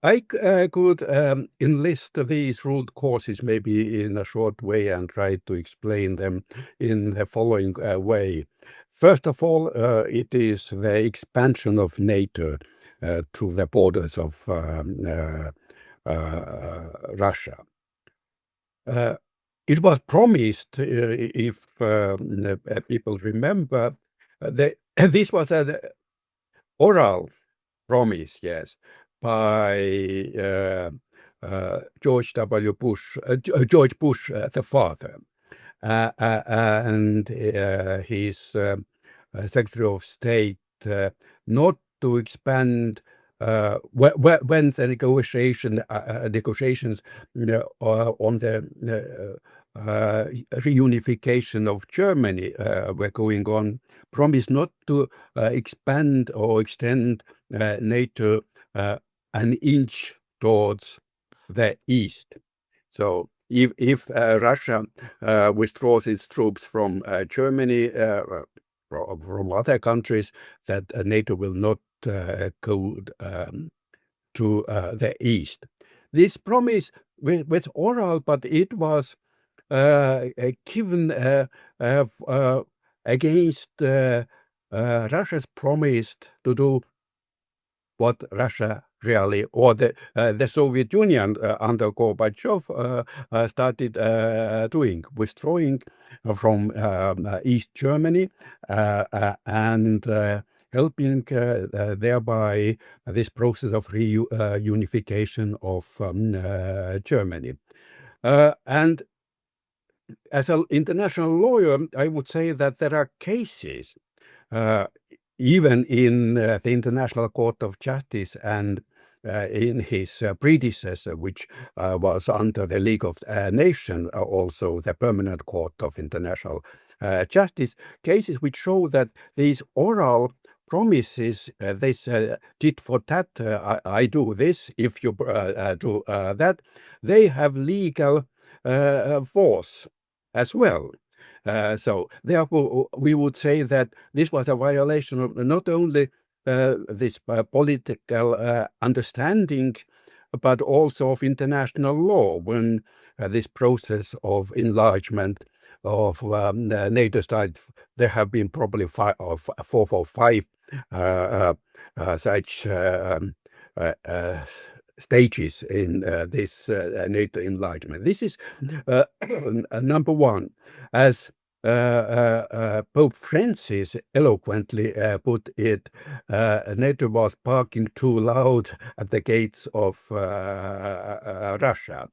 could enlist these root causes maybe in a short way and try to explain them in the following way. First of all, it is the expansion of NATO to the borders of Russia. It was promised, if people remember, that this was an oral promise, yes, by George W. Bush, George Bush, the father, and his Secretary of State, not to expand when the negotiations on the reunification of Germany were going on, promised not to expand or extend NATO an inch towards the east. So if Russia withdraws its troops from Germany, from other countries, that NATO will not go to the east. This promise with oral, but it was given against Russia's promise to do what Russia really, or the Soviet Union under Gorbachev started doing, withdrawing from East Germany and helping thereby this process of reunification of Germany. And as an international lawyer, I would say that there are cases, even in the International Court of Justice and in his predecessor, which was under the League of Nations, also the Permanent Court of International Justice, cases which show that these oral promises, this tit for tat, I do this if you do that, they have legal force as well. So therefore, we would say that this was a violation of not only this political understanding, but also of international law when this process of enlargement of NATO started. There have been probably four or five such stages in this NATO enlargement. This is number one. As Pope Francis eloquently put it, NATO was barking too loud at the gates of Russia.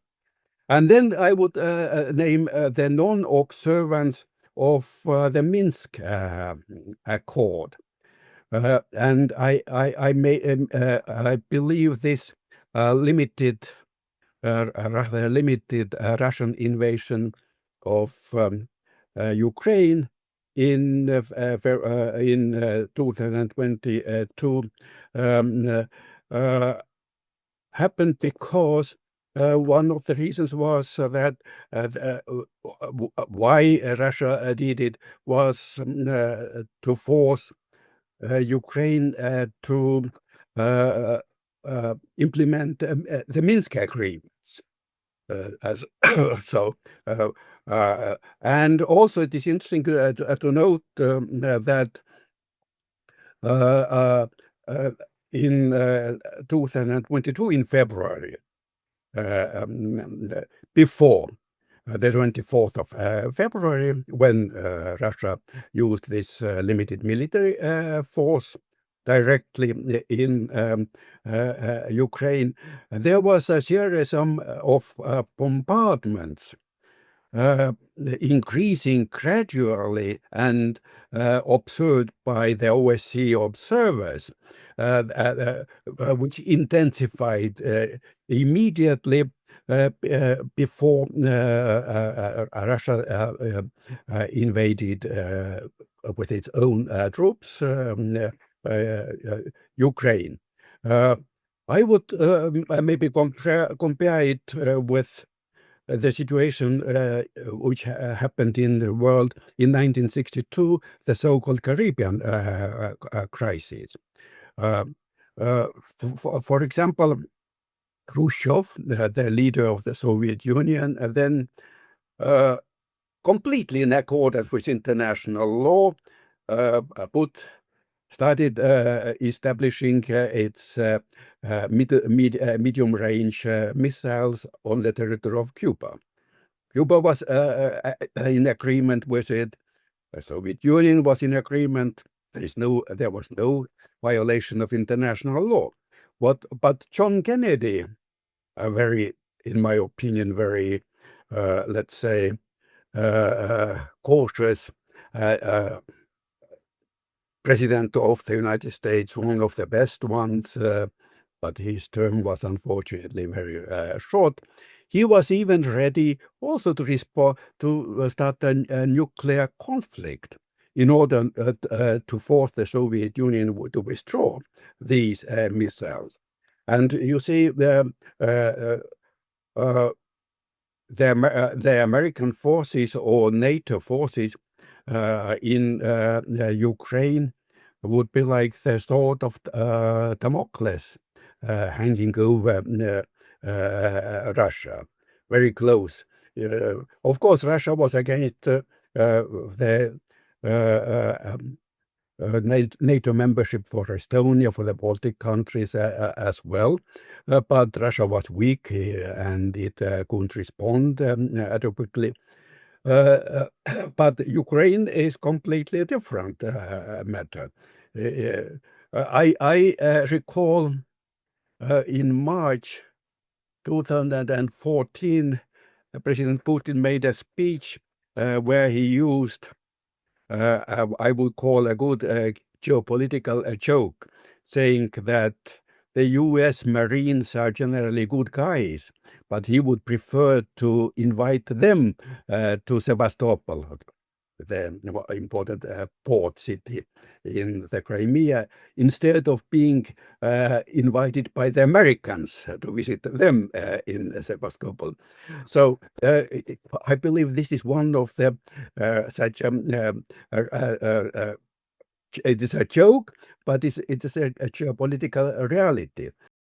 And then I would name the non-observance of the Minsk Accord. And I believe this limited, rather limited Russian invasion of Ukraine in 2022 happened because one of the reasons was that why Russia did it was to force Ukraine to implement the Minsk agreements. And also it is interesting to note that in 2022, in February, before the 24th of February, when Russia used this limited military force directly in Ukraine, there was a series of bombardments increasing gradually and observed by the OSCE observers, which intensified immediately before Russia invaded with its own troops Ukraine. I would maybe compare it with the situation which happened in the world in 1962, the so-called Caribbean crisis. For example, Khrushchev, the leader of the Soviet Union, and then completely in accordance with international law, started establishing its medium-range missiles on the territory of Cuba. Cuba was in agreement with it. The Soviet Union was in agreement. There was no violation of international law. But John Kennedy, a very, in my opinion, very, let's say, cautious president of the United States, one of the best ones, but his term was unfortunately very short. He was even ready also to respond to start a nuclear conflict in order to force the Soviet Union to withdraw these missiles. And you see, the American forces or NATO forces in Ukraine would be like the sword of Damocles hanging over Russia, very close. Of course, Russia was against the NATO membership for Estonia, for the Baltic countries as well. But Russia was weak and it couldn't respond adequately. But Ukraine is completely different matter. I recall in March 2014, President Putin made a speech where he used I would call a good geopolitical joke, saying that the US Marines are generally good guys, but he would prefer to invite them to Sevastopol, the important port city in the Crimea, instead of being invited by the Americans to visit them in Sevastopol. So I believe this is one of the such it is a joke, but it is a geopolitical reality.